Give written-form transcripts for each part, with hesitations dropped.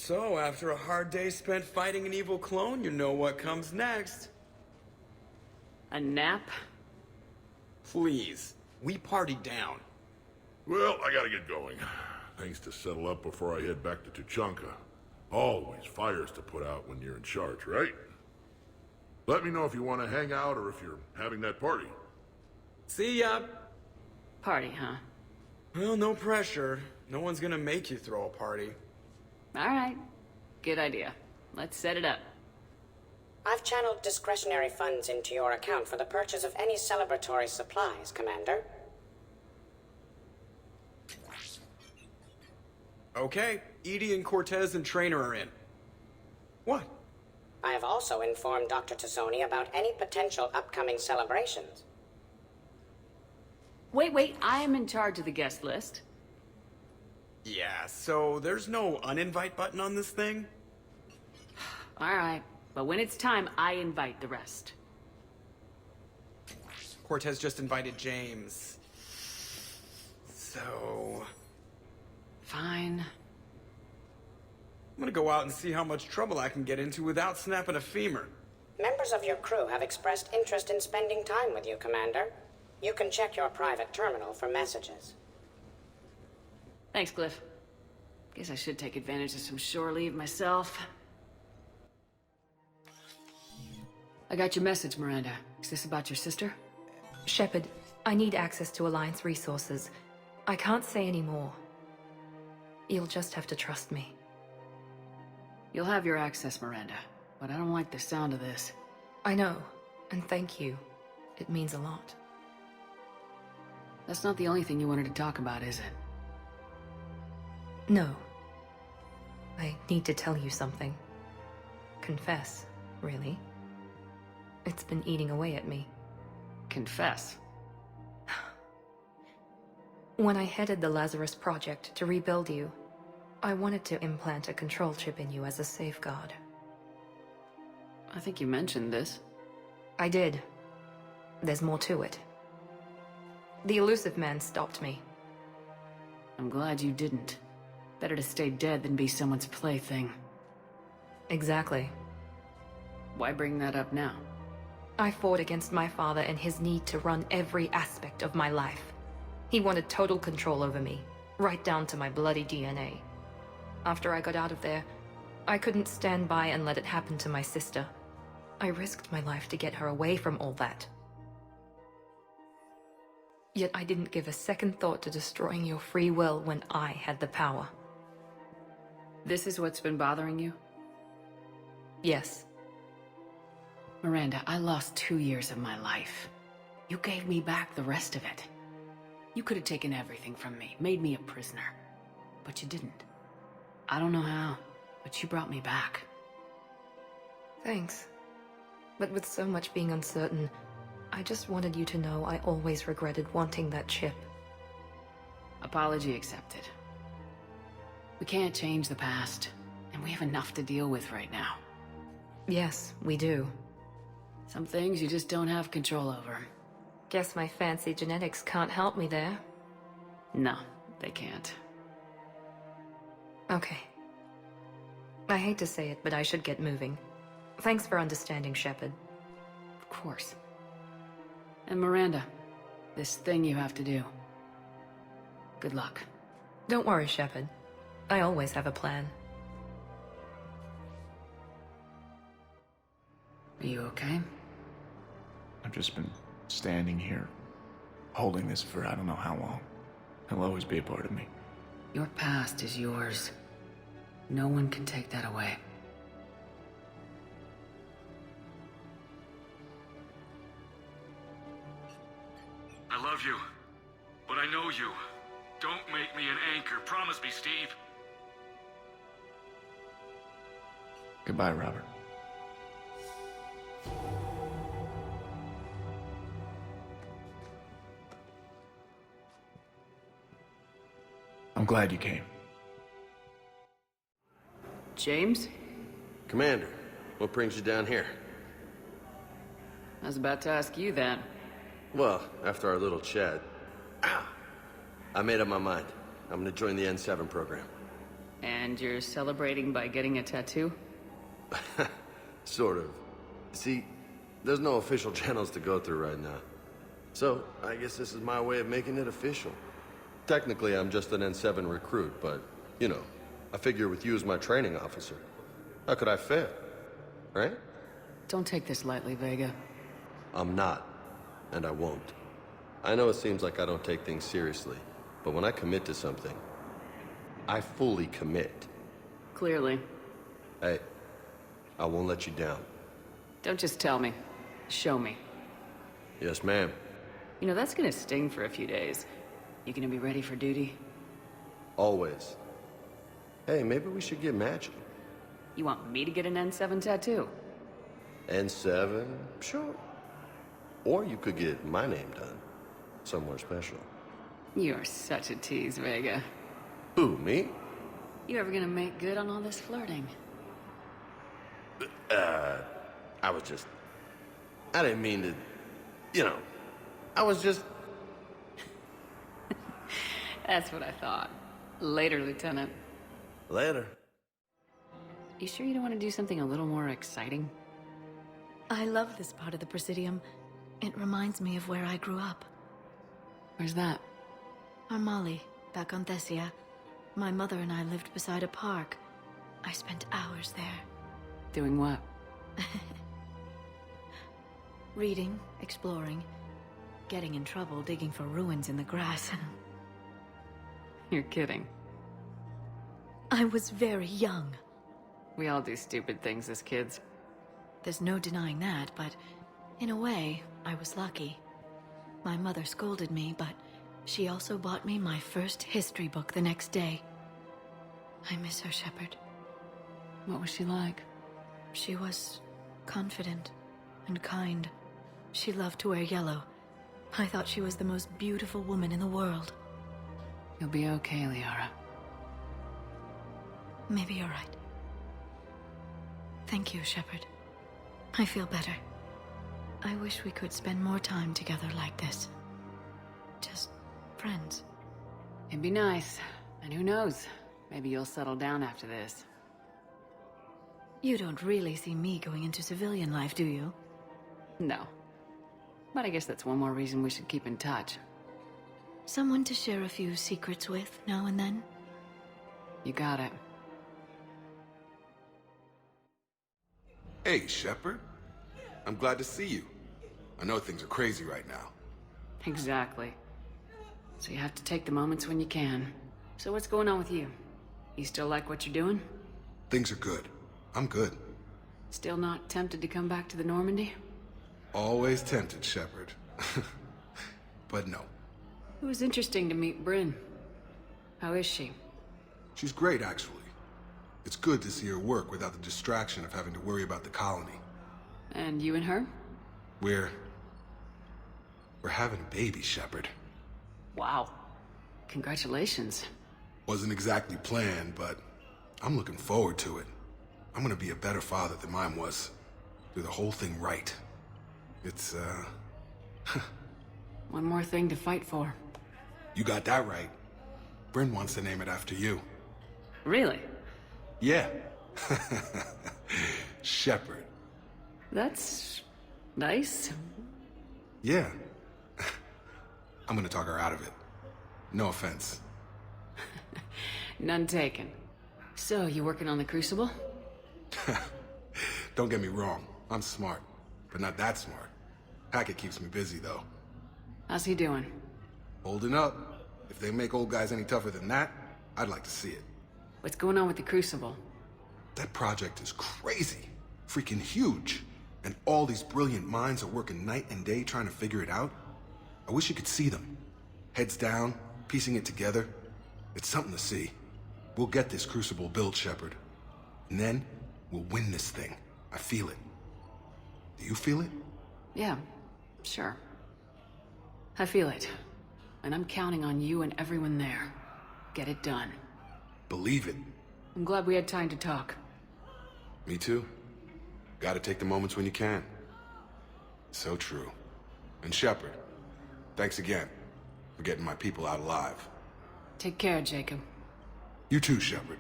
So, after a hard day spent fighting an evil clone, you know what comes next. A nap? Please. We partied down. Well, I gotta get going. Things to settle up before I head back to Tuchanka. Always fires to put out when you're in charge, right? Let me know if you want to hang out or if you're having that party. See ya! Party, huh? Well, no pressure. No one's gonna make you throw a party. Alright. Good idea. Let's set it up. I've channeled discretionary funds into your account for the purchase of any celebratory supplies, Commander. Okay, Edie and Cortez and Trainer are in. What? I have also informed Dr. Tazzoni about any potential upcoming celebrations. Wait, I am in charge of the guest list. Yeah, so there's no uninvite button on this thing? Alright, but when it's time, I invite the rest. Cortez just invited James. So... Fine. I'm gonna go out and see how much trouble I can get into without snapping a femur. Members of your crew have expressed interest in spending time with you, Commander. You can check your private terminal for messages. Thanks, Cliff. Guess I should take advantage of some shore leave myself. I got your message, Miranda. Is this about your sister? Shepard, I need access to Alliance resources. I can't say any more. You'll just have to trust me. You'll have your access, Miranda. But I don't like the sound of this. I know, and thank you. It means a lot. That's not the only thing you wanted to talk about, is it? No. I need to tell you something. Confess, really. It's been eating away at me. Confess. When I headed the Lazarus Project to rebuild you, I wanted to implant a control chip in you as a safeguard. I think you mentioned this. I did. There's more to it. The elusive man stopped me. I'm glad you didn't. Better to stay dead than be someone's plaything. Exactly. Why bring that up now? I fought against my father and his need to run every aspect of my life. He wanted total control over me, right down to my bloody DNA. After I got out of there, I couldn't stand by and let it happen to my sister. I risked my life to get her away from all that. Yet I didn't give a second thought to destroying your free will when I had the power. This is what's been bothering you? Yes. Miranda, I lost 2 years of my life. You gave me back the rest of it. You could have taken everything from me, made me a prisoner. But you didn't. I don't know how, but you brought me back. Thanks. But with so much being uncertain, I just wanted you to know I always regretted wanting that chip. Apology accepted. We can't change the past, and we have enough to deal with right now. Yes, we do. Some things you just don't have control over. Guess my fancy genetics can't help me there. No, they can't. Okay. I hate to say it, but I should get moving. Thanks for understanding, Shepard. Of course. And Miranda, this thing you have to do. Good luck. Don't worry, Shepard. I always have a plan. Are you okay? I've just been standing here, holding this for I don't know how long. It'll always be a part of me. Your past is yours. No one can take that away. I love you, but I know you. Don't make me an anchor. Promise me, Steve. Goodbye, Robert. I'm glad you came. James? Commander, what brings you down here? I was about to ask you that. Well, after our little chat, I made up my mind. I'm gonna join the N7 program. And you're celebrating by getting a tattoo? Sort of. See, there's no official channels to go through right now. So, I guess this is my way of making it official. Technically, I'm just an N7 recruit, but, you know, I figure with you as my training officer, how could I fail? Right? Don't take this lightly, Vega. I'm not, and I won't. I know it seems like I don't take things seriously, but when I commit to something, I fully commit. Clearly. Hey, I won't let you down. Don't just tell me. Show me. Yes, ma'am. You know, that's gonna sting for a few days. You gonna be ready for duty? Always. Hey, maybe we should get matching. You want me to get an N7 tattoo? N7? Sure. Or you could get my name done. Somewhere special. You're such a tease, Vega. Who, me? You ever gonna make good on all this flirting? I didn't mean to, you know, I was just... That's what I thought. Later, Lieutenant. Later. You sure you don't want to do something a little more exciting? I love this part of the Presidium. It reminds me of where I grew up. Where's that? Armali, back on Thessia. My mother and I lived beside a park. I spent hours there. Doing what? Reading, exploring, getting in trouble digging for ruins in the grass. You're kidding. I was very young. We all do stupid things as kids. There's no denying that, but in a way, I was lucky. My mother scolded me, but she also bought me my first history book the next day. I miss her, Shepard. What was she like? She was confident and kind. She loved to wear yellow. I thought she was the most beautiful woman in the world. You'll be okay, Liara. Maybe you're right. Thank you, Shepard. I feel better. I wish we could spend more time together like this. Just friends. It'd be nice. And who knows? Maybe you'll settle down after this. You don't really see me going into civilian life, do you? No. But I guess that's one more reason we should keep in touch. Someone to share a few secrets with now and then? You got it. Hey, Shepard. I'm glad to see you. I know things are crazy right now. Exactly. So you have to take the moments when you can. So what's going on with you? You still like what you're doing? Things are good. I'm good. Still not tempted to come back to the Normandy? Always tempted, Shepard. But no. It was interesting to meet Bryn. How is she? She's great, actually. It's good to see her work without the distraction of having to worry about the colony. And you and her? We're having a baby, Shepard. Wow. Congratulations. Wasn't exactly planned, but I'm looking forward to it. I'm gonna be a better father than mine was. Do the whole thing right. It's, One more thing to fight for. You got that right. Bryn wants to name it after you. Really? Yeah. Shepard. That's... nice. Yeah. I'm gonna talk her out of it. No offense. None taken. So, you working on the Crucible? Don't get me wrong. I'm smart, but not that smart. Hackett keeps me busy, though. How's he doing? Holding up. If they make old guys any tougher than that, I'd like to see it. What's going on with the Crucible? That project is crazy. Freaking huge. And all these brilliant minds are working night and day trying to figure it out. I wish you could see them. Heads down, piecing it together. It's something to see. We'll get this Crucible built, Shepard. And then, we'll win this thing. I feel it. Do you feel it? Yeah, sure. I feel it. And I'm counting on you and everyone there. Get it done. Believe it. I'm glad we had time to talk. Me too. Gotta take the moments when you can. So true. And Shepard, thanks again for getting my people out alive. Take care, Jacob. You too, Shepard.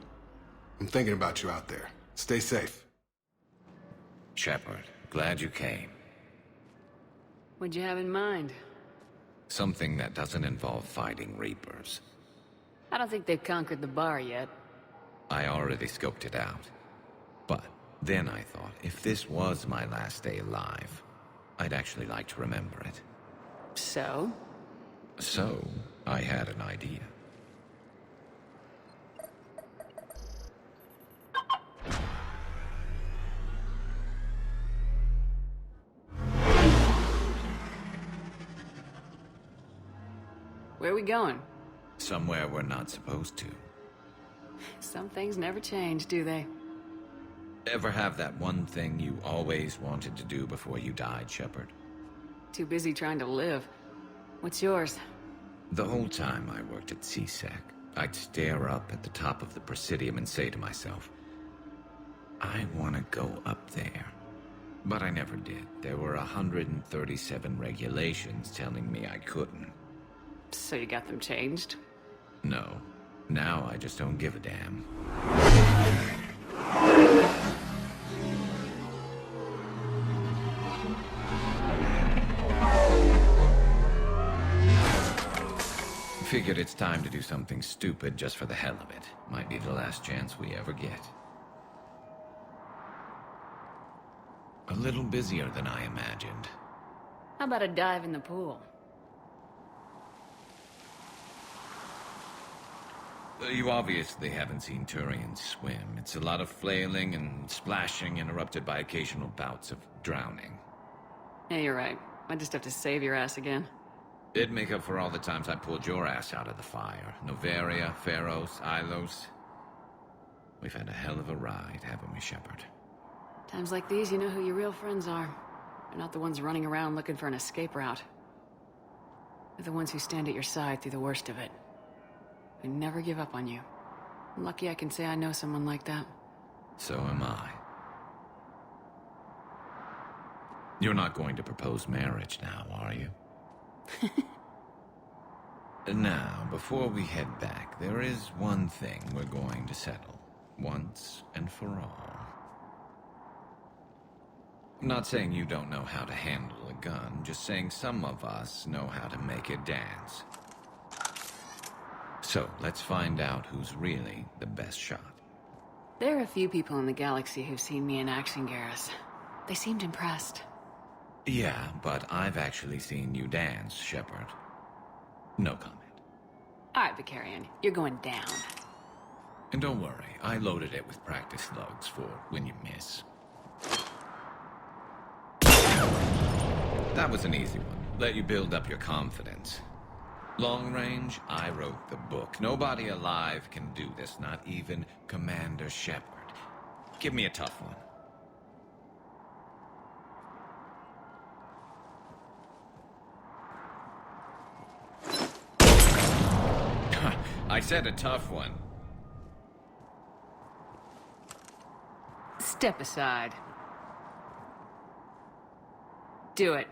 I'm thinking about you out there. Stay safe. Shepard, glad you came. What'd you have in mind? Something that doesn't involve fighting Reapers. I don't think they've conquered the bar yet. I already scoped it out. But then I thought, if this was my last day alive, I'd actually like to remember it. So? So, I had an idea. Where are we going? Somewhere we're not supposed to. Some things never change, do they? Ever have that one thing you always wanted to do before you died, Shepard? Too busy trying to live. What's yours? The whole time I worked at CSEC, I'd stare up at the top of the Presidium and say to myself, I want to go up there. But I never did. There were 137 regulations telling me I couldn't. So you got them changed? No. Now I just don't give a damn. Figured it's time to do something stupid just for the hell of it. Might be the last chance we ever get. A little busier than I imagined. How about a dive in the pool? You obviously haven't seen Turians swim. It's a lot of flailing and splashing, interrupted by occasional bouts of drowning. Yeah, you're right. I just have to save your ass again. It'd make up for all the times I pulled your ass out of the fire. Noveria, Pharos, Ilos. We've had a hell of a ride, haven't we, Shepard? Times like these, you know who your real friends are. They're not the ones running around looking for an escape route. They're the ones who stand at your side through the worst of it. Who never give up on you. I'm lucky I can say I know someone like that. So am I. You're not going to propose marriage now, are you? Now, before we head back, there is one thing we're going to settle. Once and for all. I'm not saying you don't know how to handle a gun, just saying some of us know how to make it dance. So, let's find out who's really the best shot. There are a few people in the galaxy who've seen me in action, Garrus. They seemed impressed. Yeah, but I've actually seen you dance, Shepard. No comment. All right, Vicarian, you're going down. And don't worry, I loaded it with practice slugs for when you miss. That was an easy one. Let you build up your confidence. Long range, I wrote the book. Nobody alive can do this, not even Commander Shepard. Give me a tough one. I said a tough one. Step aside. Do it.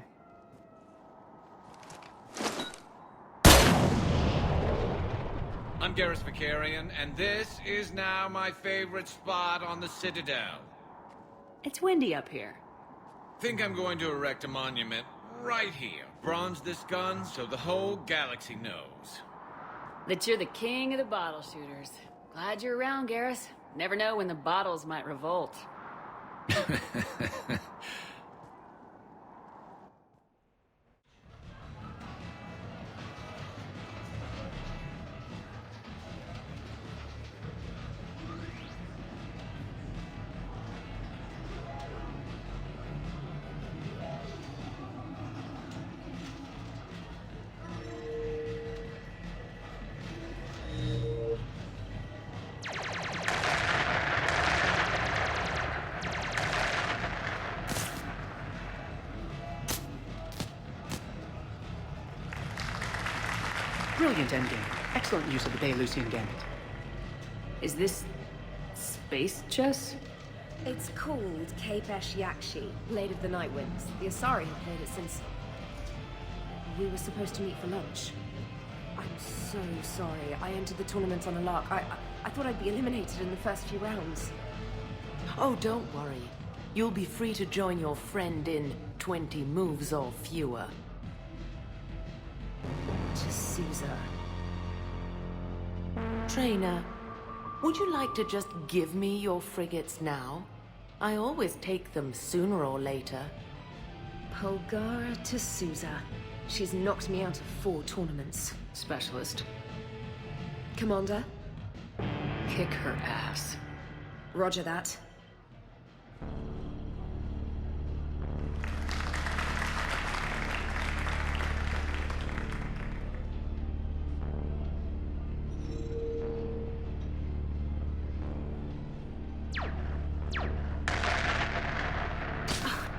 I'm Garrus Vicarian, and this is now my favorite spot on the Citadel. It's windy up here. Think I'm going to erect a monument right here. Bronze this gun so the whole galaxy knows. That you're the king of the bottle shooters. Glad you're around, Garrus. Never know when the bottles might revolt. Brilliant endgame. Excellent use of the Belarusian gambit. Is this... space chess? It's called Kapesh Yakshi, Blade of the Night Winds. The Asari have played it since... we were supposed to meet for lunch. I'm so sorry. I entered the tournament on a lark. I thought I'd be eliminated in the first few rounds. Oh, don't worry. You'll be free to join your friend in 20 moves or fewer. To Caesar. Trainer, would you like to just give me your frigates now? I always take them sooner or later. Polgara to Sousa. She's knocked me out of 4 tournaments. Specialist. Commander? Kick her ass. Roger that.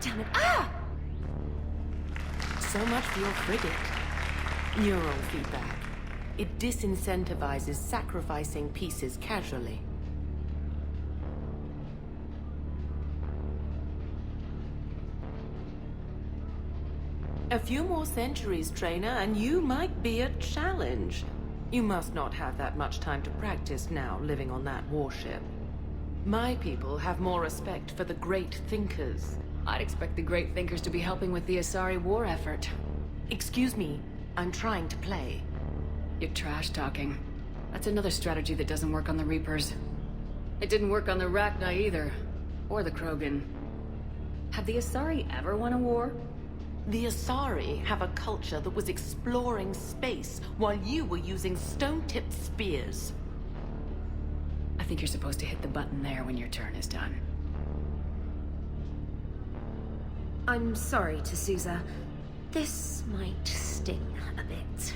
Damn it. Ah! So much for your frigate. Neural feedback. It disincentivizes sacrificing pieces casually. A few more centuries, Trainer, and you might be a challenge. You must not have that much time to practice now, living on that warship. My people have more respect for the great thinkers. I'd expect the great thinkers to be helping with the Asari war effort. Excuse me, I'm trying to play. You're trash talking. That's another strategy that doesn't work on the Reapers. It didn't work on the Rachni either. Or the Krogan. Have the Asari ever won a war? The Asari have a culture that was exploring space while you were using stone-tipped spears. I think you're supposed to hit the button there when your turn is done. I'm sorry, to Sousa. This might sting a bit.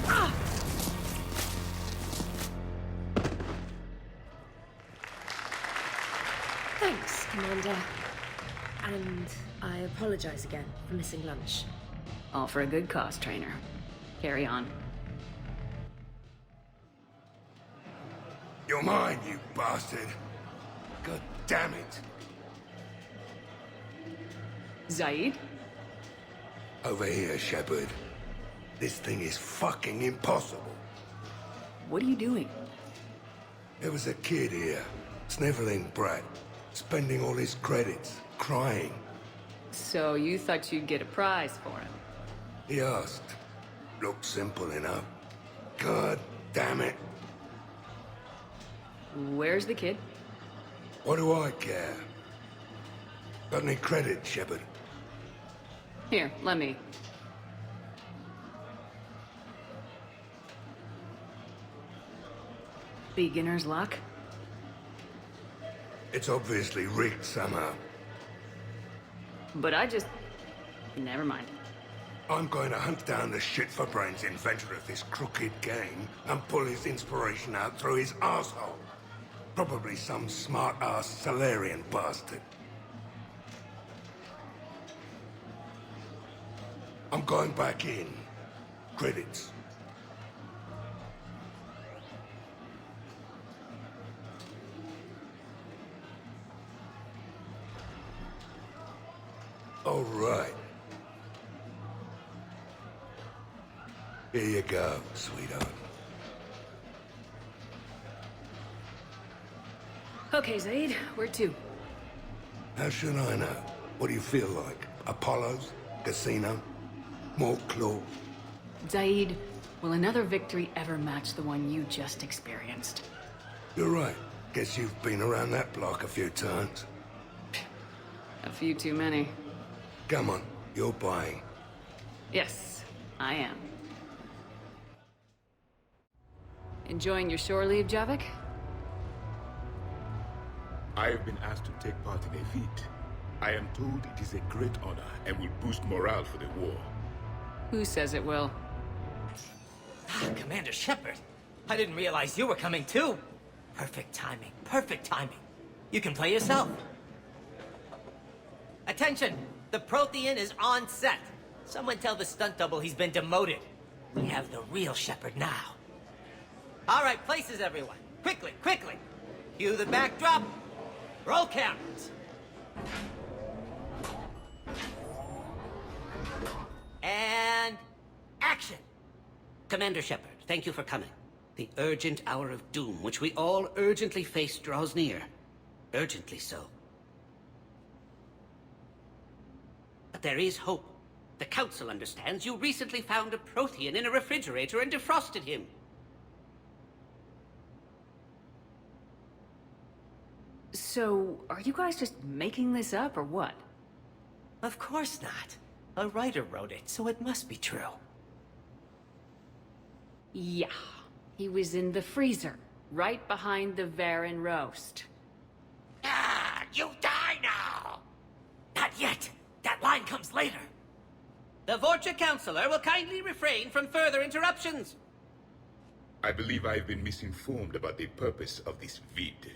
Ah! Thanks, Commander. And I apologize again for missing lunch. All for a good cause, Trainer. Carry on. You're mine, you bastard. God damn it. Zaid? Over here, Shepard. This thing is fucking impossible. What are you doing? There was a kid here, sniveling brat, spending all his credits, crying. So you thought you'd get a prize for him? He asked. Looked simple enough. God damn it. Where's the kid? What do I care? Got any credit, Shepard? Here, let me. Beginner's luck? It's obviously rigged somehow. But I just... Never mind. I'm going to hunt down the shit-for-brains inventor of this crooked game and pull his inspiration out through his asshole. Probably some smart-ass Salarian bastard. I'm going back in. Credits. All right. Here you go, sweetheart. Okay, Zaid, where to? How should I know? What do you feel like? Apollo's? Casino? More claw? Zaid, will another victory ever match the one you just experienced? You're right. Guess you've been around that block a few times. A few too many. Come on, you're buying. Yes, I am. Enjoying your shore leave, Javik? I have been asked to take part in a feat. I am told it is a great honor and will boost morale for the war. Who says it will? Commander Shepard, I didn't realize you were coming too. Perfect timing, perfect timing. You can play yourself. Attention, the Prothean is on set. Someone tell the stunt double he's been demoted. We have the real Shepard now. All right, places everyone. Quickly, quickly. Cue the backdrop. Roll cameras. And action. Commander Shepard, thank you for coming. The urgent hour of doom, which we all urgently face, draws near. Urgently so. But there is hope. The Council understands you recently found a Prothean in a refrigerator and defrosted him. So, are you guys just making this up, or what? Of course not. A writer wrote it, so it must be true. Yeah. He was in the freezer, right behind the Varen roast. Ah, you die now! Not yet. That line comes later. The Vorcha Counselor will kindly refrain from further interruptions. I believe I've been misinformed about the purpose of this vid.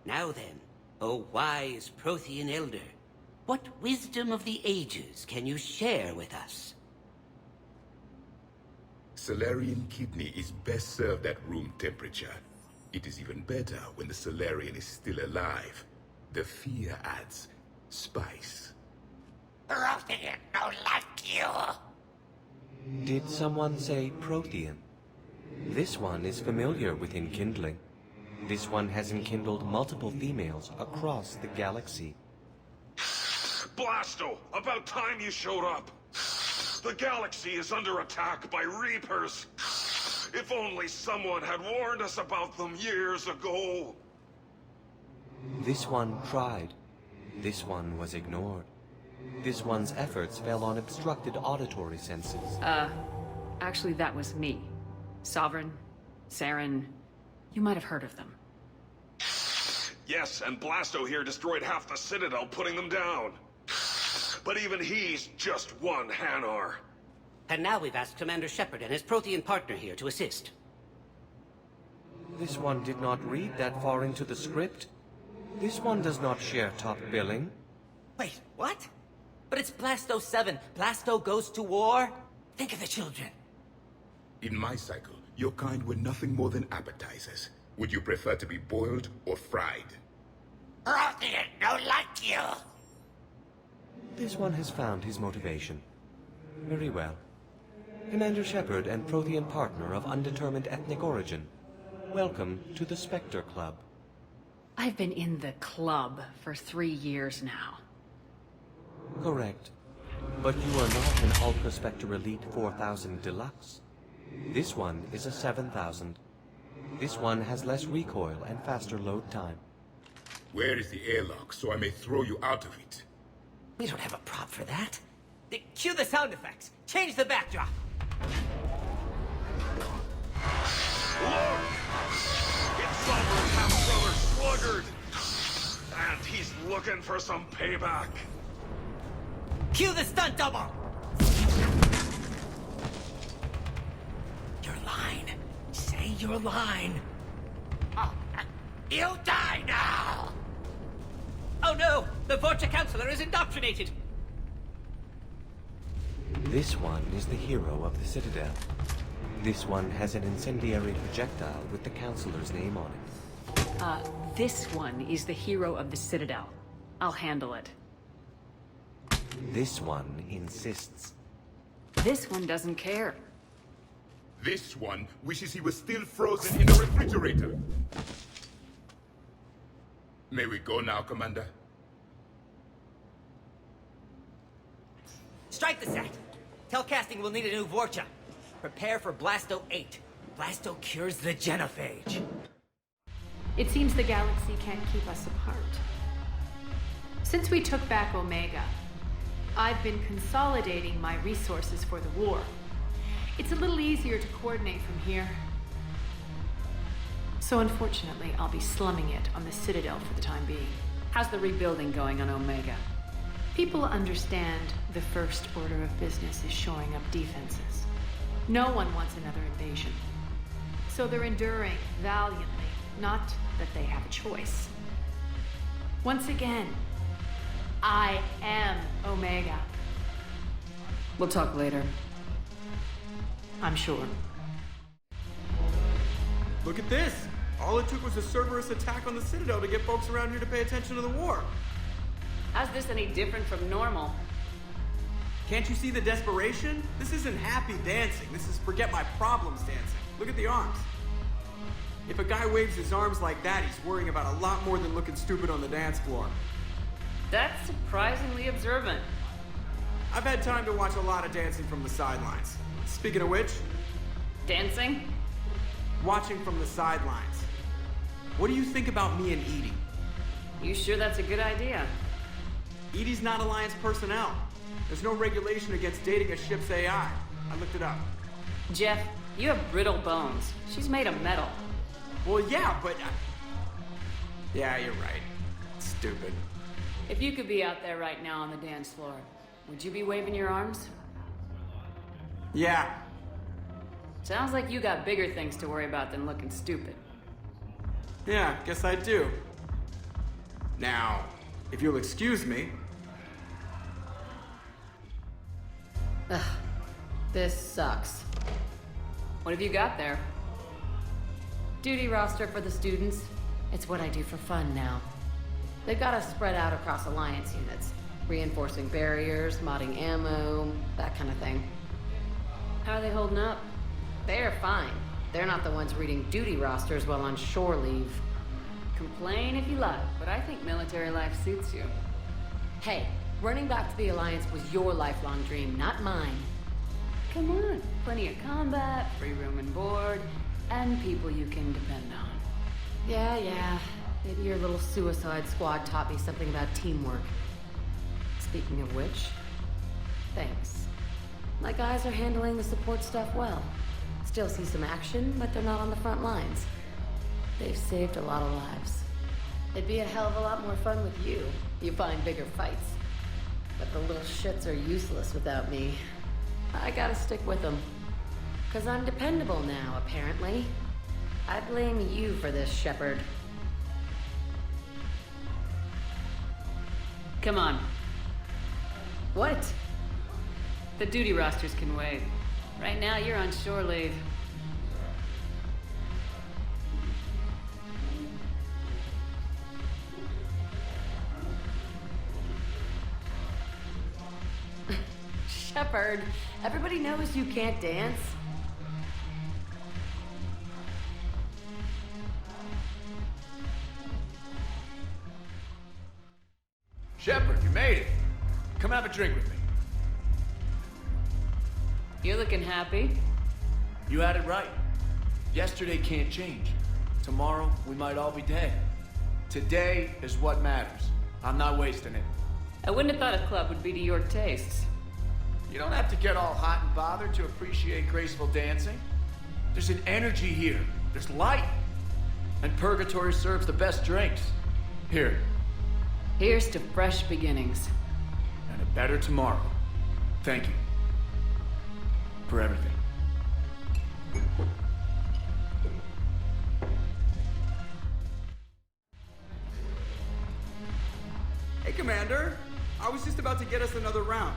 Now then, O wise Prothean Elder, what wisdom of the ages can you share with us? Solarian kidney is best served at room temperature. It is even better when the Solarian is still alive. The fear adds spice. Prothean don't like you. Did someone say Prothean? This one is familiar with enkindling. This one has enkindled multiple females across the galaxy. Blasto, about time you showed up. The galaxy is under attack by Reapers. If only someone had warned us about them years ago. This one tried. This one was ignored. This one's efforts fell on obstructed auditory senses. Actually that was me. Sovereign, Saren, you might have heard of them. Yes, and Blasto here destroyed half the Citadel, putting them down. But even he's just one Hanar. And now we've asked Commander Shepard and his Prothean partner here to assist. This one did not read that far into the script. This one does not share top billing. Wait, what? But it's Blasto 7. Blasto goes to war? Think of the children. In my cycle, your kind were nothing more than appetizers. Would you prefer to be boiled or fried? Prothean don't like you. This one has found his motivation. Very well. Commander Shepard and Prothean partner of undetermined ethnic origin. Welcome to the Spectre Club. I've been in the club for 3 years now. Correct. But you are not an Ultra Spectre Elite 4000 Deluxe. This one is a 7000. This one has less recoil and faster load time. Where is the airlock so I may throw you out of it? We don't have a prop for that. Cue the sound effects. Change the backdrop. Look! It's Sovereign's half-brother Sluggard! And he's looking for some payback. Cue the stunt double! Your line. Say your line. Oh, you die now! Oh no! The Vorcha Counselor is indoctrinated! This one is the hero of the Citadel. This one has an incendiary projectile with the Counselor's name on it. This one is the hero of the Citadel. I'll handle it. This one insists. This one doesn't care. This one wishes he was still frozen in a refrigerator. May we go now, Commander? Strike the set. Telcasting will need a new Vorcha. Prepare for Blasto 8. Blasto cures the genophage. It seems the galaxy can't keep us apart. Since we took back Omega, I've been consolidating my resources for the war. It's a little easier to coordinate from here. So unfortunately, I'll be slumming it on the Citadel for the time being. How's the rebuilding going on Omega? People understand the first order of business is shoring up defenses. No one wants another invasion. So they're enduring valiantly, not that they have a choice. Once again, I am Omega. We'll talk later. I'm sure. Look at this! All it took was a Cerberus attack on the Citadel to get folks around here to pay attention to the war. How's this any different from normal? Can't you see the desperation? This isn't happy dancing. This is forget my problems dancing. Look at the arms. If a guy waves his arms like that, he's worrying about a lot more than looking stupid on the dance floor. That's surprisingly observant. I've had time to watch a lot of dancing from the sidelines. Speaking of which... Dancing? Watching from the sidelines. What do you think about me and Edie? You sure that's a good idea? Edie's not Alliance personnel. There's no regulation against dating a ship's AI. I looked it up. Jeff, you have brittle bones. She's made of metal. Well, yeah, but... Yeah, you're right. Stupid. If you could be out there right now on the dance floor, would you be waving your arms? Yeah. Sounds like you got bigger things to worry about than looking stupid. Yeah, guess I do. Now, if you'll excuse me... Ugh, this sucks. What have you got there? Duty roster for the students. It's what I do for fun now. They've got us spread out across Alliance units. Reinforcing barriers, modding ammo, that kind of thing. How are they holding up? They're fine. They're not the ones reading duty rosters while on shore leave. Complain if you like, but I think military life suits you. Hey, running back to the Alliance was your lifelong dream, not mine. Come on, plenty of combat, free room and board, and people you can depend on. Yeah, maybe your little suicide squad taught me something about teamwork. Speaking of which, thanks. My guys are handling the support stuff well. Still see some action, but they're not on the front lines. They've saved a lot of lives. It'd be a hell of a lot more fun with you. You find bigger fights. But the little shits are useless without me. I gotta stick with them. 'Cause I'm dependable now, apparently. I blame you for this, Shepard. Come on. What? The duty rosters can wait. Right now, you're on shore leave. Shepard, everybody knows you can't dance. Shepard, you made it. Come have a drink with me. You're looking happy. You had it right. Yesterday can't change. Tomorrow, we might all be dead. Today is what matters. I'm not wasting it. I wouldn't have thought a club would be to your tastes. You don't have to get all hot and bothered to appreciate graceful dancing. There's an energy here. There's light. And Purgatory serves the best drinks. Here. Here's to fresh beginnings. And a better tomorrow. Thank you. For everything. Hey, Commander. I was just about to get us another round.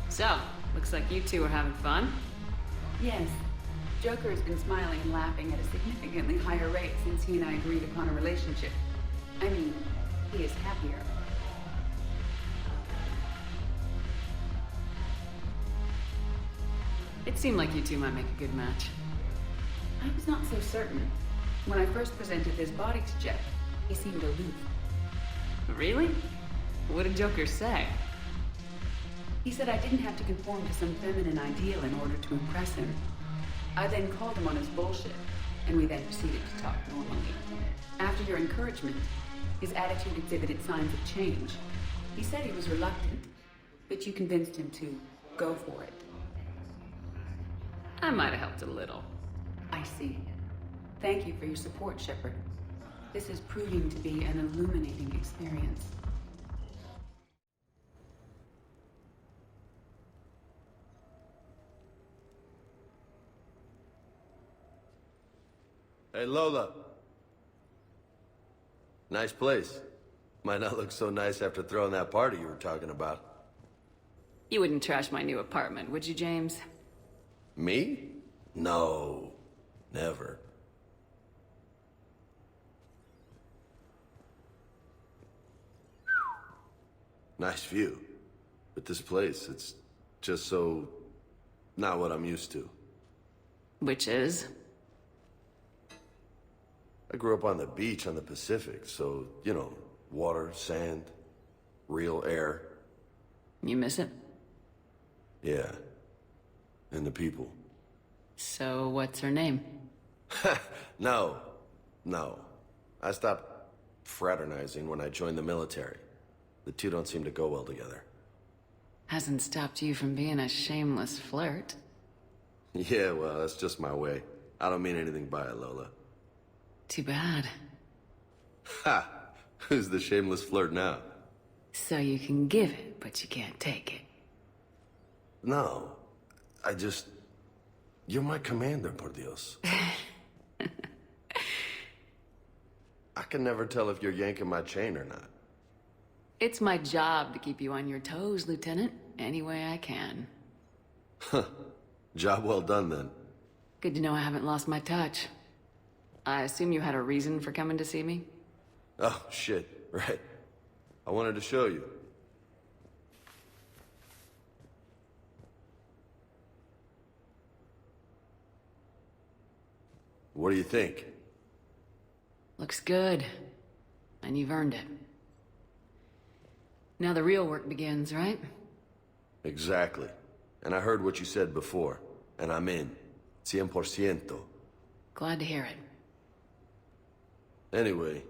So, looks like you two are having fun. Yes. Joker has been smiling and laughing at a significantly higher rate since he and I agreed upon a relationship. I mean, he is happier. It seemed like you two might make a good match. I was not so certain. When I first presented this body to Jeff, he seemed aloof. Really? What did Joker say? He said I didn't have to conform to some feminine ideal in order to impress him. I then called him on his bullshit, and we then proceeded to talk normally. After your encouragement, his attitude exhibited signs of change. He said he was reluctant, but you convinced him to go for it. I might have helped a little. I see. Thank you for your support, Shepard. This is proving to be an illuminating experience. Hey, Lola. Nice place. Might not look so nice after throwing that party you were talking about. You wouldn't trash my new apartment, would you, James? Me? No. Never. Nice view. But this place, it's just so... not what I'm used to. Which is? I grew up on the beach on the Pacific, so, you know, water, sand, real air. You miss it? Yeah. And the people. So, what's her name? No. I stopped fraternizing when I joined the military. The two don't seem to go well together. Hasn't stopped you from being a shameless flirt. Yeah, well, that's just my way. I don't mean anything by it, Lola. Too bad. Ha! Who's the shameless flirt now? So you can give it, but you can't take it. No. You're my commander, por Dios. I can never tell if you're yanking my chain or not. It's my job to keep you on your toes, Lieutenant. Any way I can. Huh. Job well done, then. Good to know I haven't lost my touch. I assume you had a reason for coming to see me? Oh, shit. Right. I wanted to show you. What do you think? Looks good. And you've earned it. Now the real work begins, right? Exactly. And I heard what you said before. And I'm in. 100%. Glad to hear it. Anyway,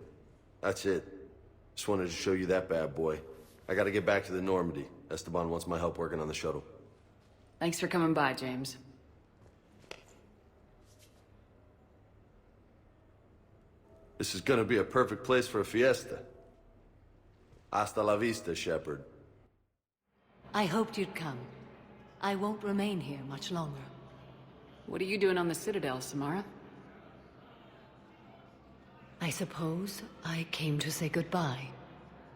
that's it. Just wanted to show you that bad boy. I gotta get back to the Normandy. Esteban wants my help working on the shuttle. Thanks for coming by, James. This is gonna be a perfect place for a fiesta. Hasta la vista, Shepard. I hoped you'd come. I won't remain here much longer. What are you doing on the Citadel, Samara? I suppose I came to say goodbye.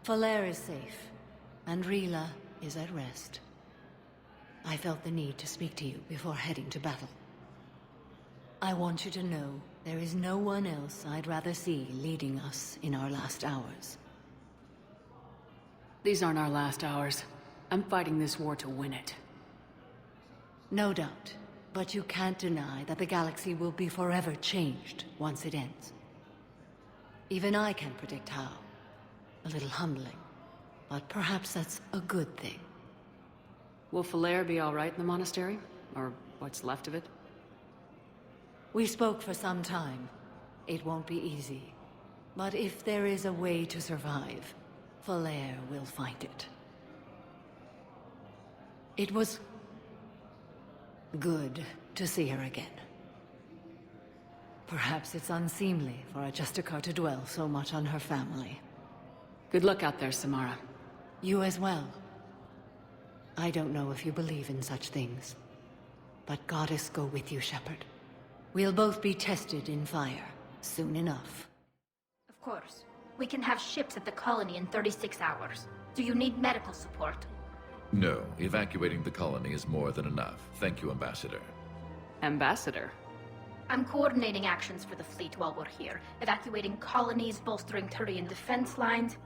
Falair is safe, and Rila is at rest. I felt the need to speak to you before heading to battle. I want you to know there is no one else I'd rather see leading us in our last hours. These aren't our last hours. I'm fighting this war to win it. No doubt, but you can't deny that the galaxy will be forever changed once it ends. Even I can't predict how. A little humbling, but perhaps that's a good thing. Will Falair be all right in the monastery? Or what's left of it? We spoke for some time. It won't be easy. But if there is a way to survive, Falair will find it. It was good to see her again. Perhaps it's unseemly for a Justicar to dwell so much on her family. Good luck out there, Samara. You as well. I don't know if you believe in such things, but Goddess go with you, Shepard. We'll both be tested in fire, soon enough. Of course. We can have ships at the colony in 36 hours. Do you need medical support? No, evacuating the colony is more than enough. Thank you, Ambassador. Ambassador? I'm coordinating actions for the fleet while we're here. Evacuating colonies, bolstering Turian defense lines.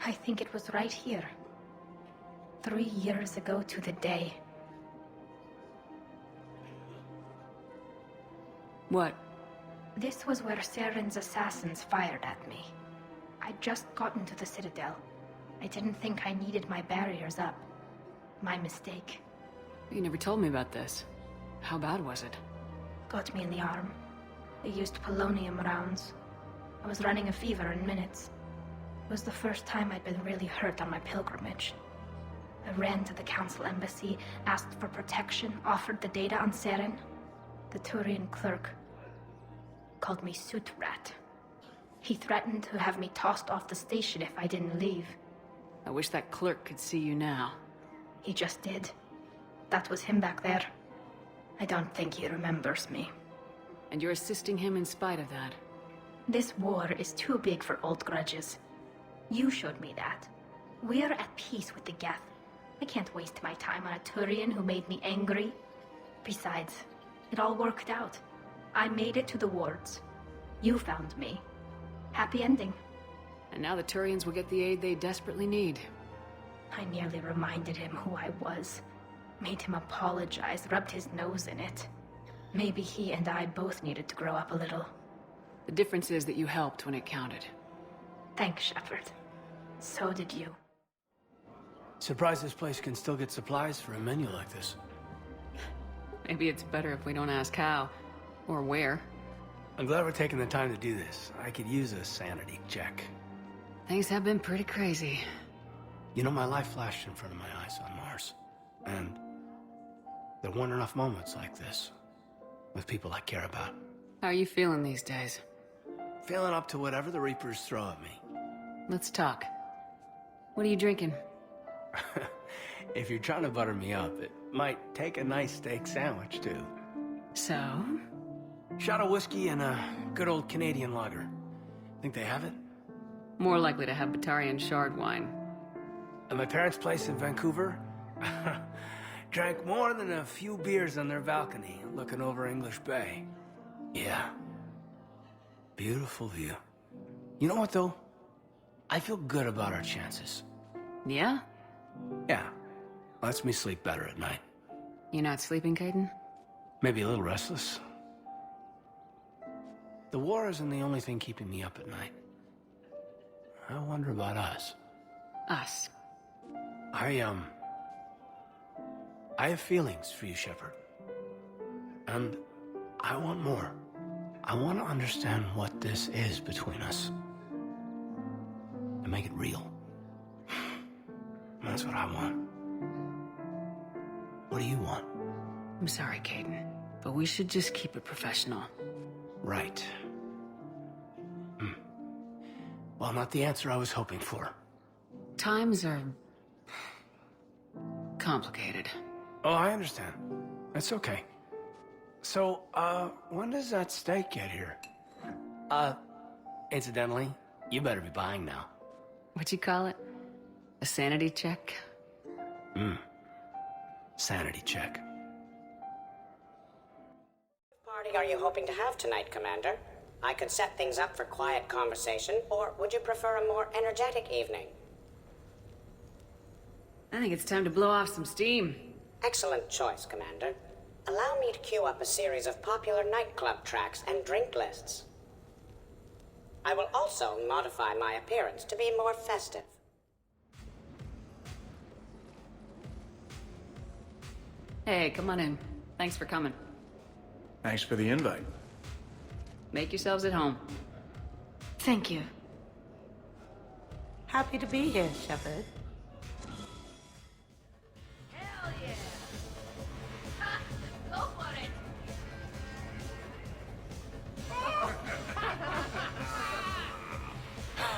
I think it was right here. 3 years ago to the day. What? This was where Saren's assassins fired at me. I'd just gotten to the Citadel. I didn't think I needed my barriers up. My mistake. You never told me about this. How bad was it? Got me in the arm. They used polonium rounds. I was running a fever in minutes. It was the first time I'd been really hurt on my pilgrimage. I ran to the Council embassy, asked for protection, offered the data on Saren. The Turian clerk called me Soot Rat. He threatened to have me tossed off the station if I didn't leave. I wish that clerk could see you now. He just did. That was him back there. I don't think he remembers me. And you're assisting him in spite of that. This war is too big for old grudges. You showed me that. We're at peace with the Geth. I can't waste my time on a Turian who made me angry. Besides, it all worked out. I made it to the wards. You found me. Happy ending. And now the Turians will get the aid they desperately need. I nearly reminded him who I was. Made him apologize, rubbed his nose in it. Maybe he and I both needed to grow up a little. The difference is that you helped when it counted. Thanks, Shepard. So did you. Surprised this place can still get supplies for a menu like this. Maybe it's better if we don't ask how. Or where. I'm glad we're taking the time to do this. I could use a sanity check. Things have been pretty crazy. You know, my life flashed in front of my eyes on Mars. And there weren't enough moments like this. With people I care about. How are you feeling these days? Feeling up to whatever the Reapers throw at me. Let's talk. What are you drinking? If you're trying to butter me up, it might take a nice steak sandwich, too. So? Shot of whiskey and a good old Canadian lager. Think they have it? More likely to have Batarian shard wine. At my parents' place in Vancouver, drank more than a few beers on their balcony, looking over English Bay. Yeah. Beautiful view. You know what, though? I feel good about our chances. Yeah? Yeah. Lets me sleep better at night. You not sleeping, Caden? Maybe a little restless. The war isn't the only thing keeping me up at night. I wonder about us. Us? I have feelings for you, Shepard. And I want more. I want to understand what this is between us. And make it real. That's what I want. What do you want? I'm sorry, Caden, but we should just keep it professional. Right. Well, not the answer I was hoping for. Times are complicated. Oh, I understand. That's okay. So, when does that steak get here? Incidentally, you better be buying now. What'd you call it? A sanity check? Sanity check. What party are you hoping to have tonight, Commander? I could set things up for quiet conversation, or would you prefer a more energetic evening? I think it's time to blow off some steam. Excellent choice, Commander. Allow me to queue up a series of popular nightclub tracks and drink lists. I will also modify my appearance to be more festive. Hey, come on in. Thanks for coming. Thanks for the invite. Make yourselves at home. Thank you. Happy to be here, Shepard. Hell yeah! Ha! Go for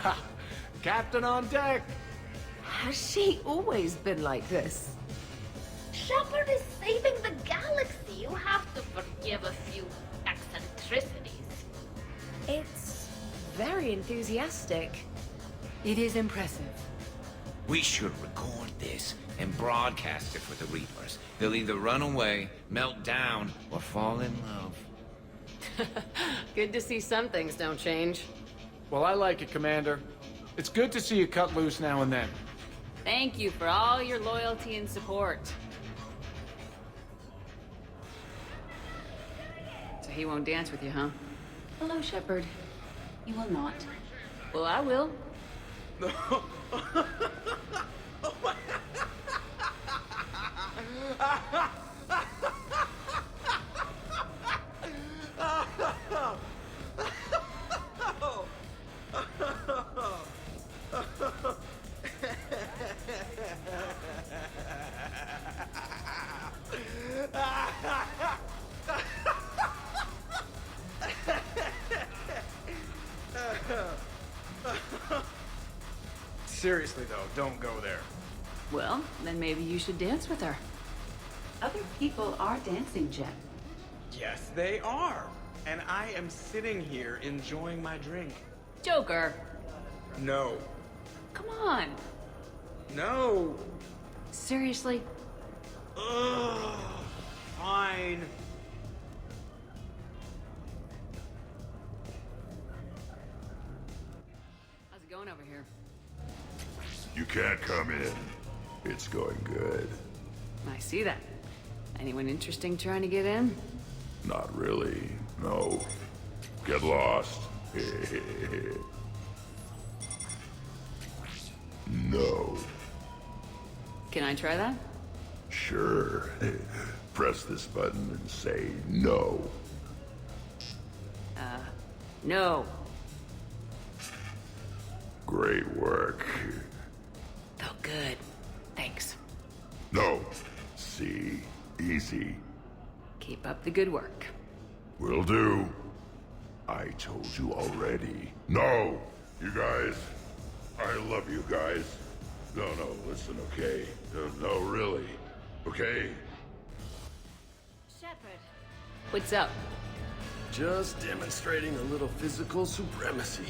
it! Captain on deck! Has she always been like this? Shepard is saving the galaxy. You have to forgive a few eccentricities. It's very enthusiastic. It is impressive. We should record this and broadcast it for the Reapers. They'll either run away, melt down, or fall in love. Good to see some things don't change. Well, I like it, Commander. It's good to see you cut loose now and then. Thank you for all your loyalty and support. So he won't dance with you, huh? Hello, Shepard. You will not. Well, I will. Seriously, though, don't go there. Well, then maybe you should dance with her. Other people are dancing, Jet. Yes, they are. And I am sitting here enjoying my drink. Joker. No. Come on. No. Seriously? Ugh. fine. How's it going over here? You can't come in. It's going good. I see that. Anyone interesting trying to get in? Not really, no. Get lost. No. Can I try that? Sure. Press this button and say no. No. Great work. Felt good. Thanks. No. See? Easy. Keep up the good work. Will do. I told you already. No! You guys. I love you guys. No, listen, okay? No, really. Okay? Shepard. What's up? Just demonstrating a little physical supremacy.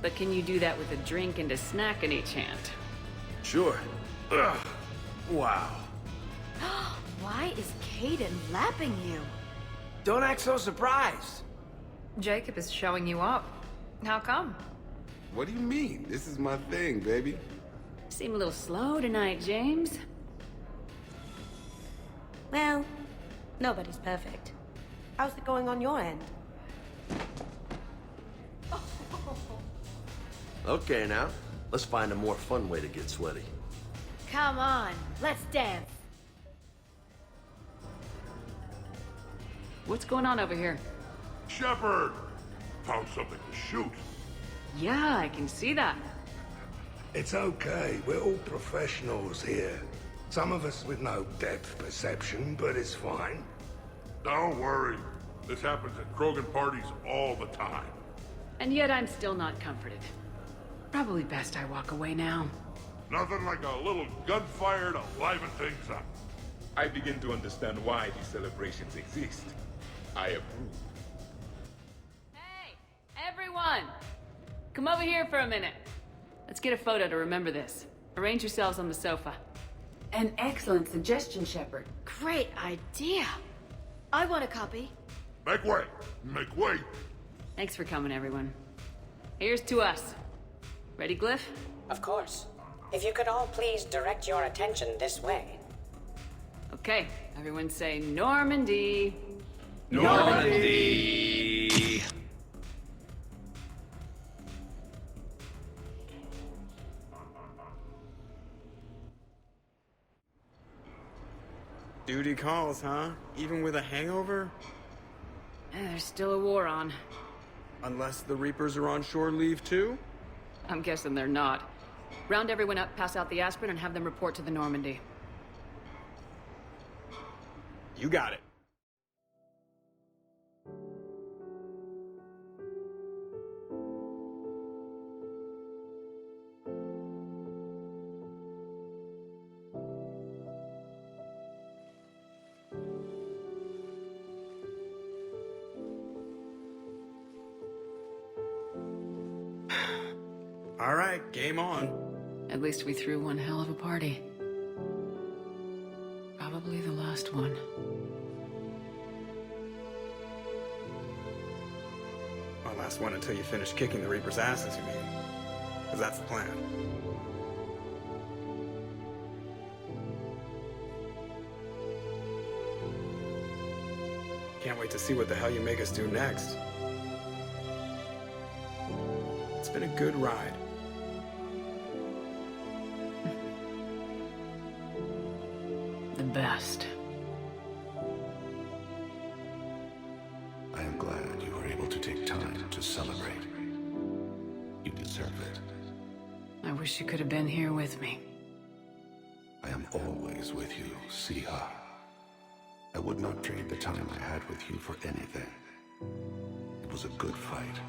But can you do that with a drink and a snack in each hand? Sure. Ugh. Wow. Why is Caden lapping you? Don't act so surprised. Jacob is showing you up. How come? What do you mean? This is my thing, baby. Seem a little slow tonight, James. Well, nobody's perfect. How's it going on your end? Okay, now. Let's find a more fun way to get sweaty. Come on, let's dance. What's going on over here? Shepard! Found something to shoot. Yeah, I can see that. It's okay. We're all professionals here. Some of us with no depth perception, but it's fine. Don't worry. This happens at Krogan parties all the time. And yet I'm still not comforted. Probably best I walk away now. Nothing like a little gunfire to liven things up. I begin to understand why these celebrations exist. I approve. Hey, everyone! Come over here for a minute. Let's get a photo to remember this. Arrange yourselves on the sofa. An excellent suggestion, Shepard. Great idea. I want a copy. Make way! Make way! Thanks for coming, everyone. Here's to us. Ready, Glyph? Of course. If you could all please direct your attention this way. Okay, everyone say Normandy. Normandy! Duty calls, huh? Even with a hangover? There's still a war on. Unless the Reapers are on shore leave too? I'm guessing they're not. Round everyone up, pass out the aspirin, and have them report to the Normandy. You got it. All right, game on. At least we threw one hell of a party. Probably the last one. Well, last one until you finish kicking the Reaper's asses, you mean? Because that's the plan. Can't wait to see what the hell you make us do next. It's been a good ride. The best. I am glad you were able to take time to celebrate. You deserve it. I wish you could have been here with me. I am always with you, Siha. I would not trade the time I had with you for anything. It was a good fight.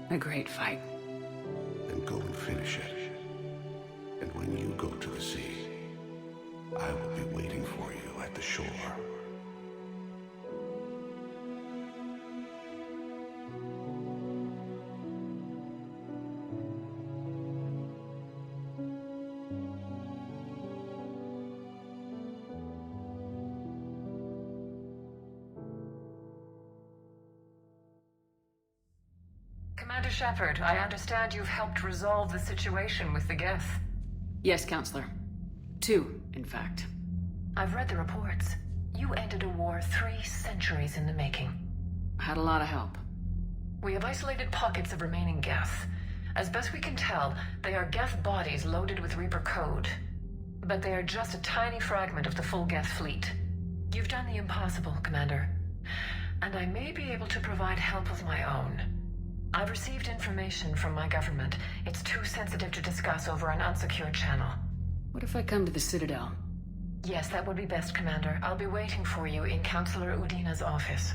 A great fight. Then go and finish it. And when you go to the sea, I will be waiting for you at the shore. Commander Shepard, I understand you've helped resolve the situation with the Geth. Yes, Counselor. 2, in fact. I've read the reports. You ended a war 3 centuries in the making. Had a lot of help. We have isolated pockets of remaining Geth. As best we can tell, they are Geth bodies loaded with Reaper code. But they are just a tiny fragment of the full Geth fleet. You've done the impossible, Commander. And I may be able to provide help of my own. I've received information from my government. It's too sensitive to discuss over an unsecured channel. What if I come to the Citadel? Yes, that would be best, Commander. I'll be waiting for you in Counselor Udina's office.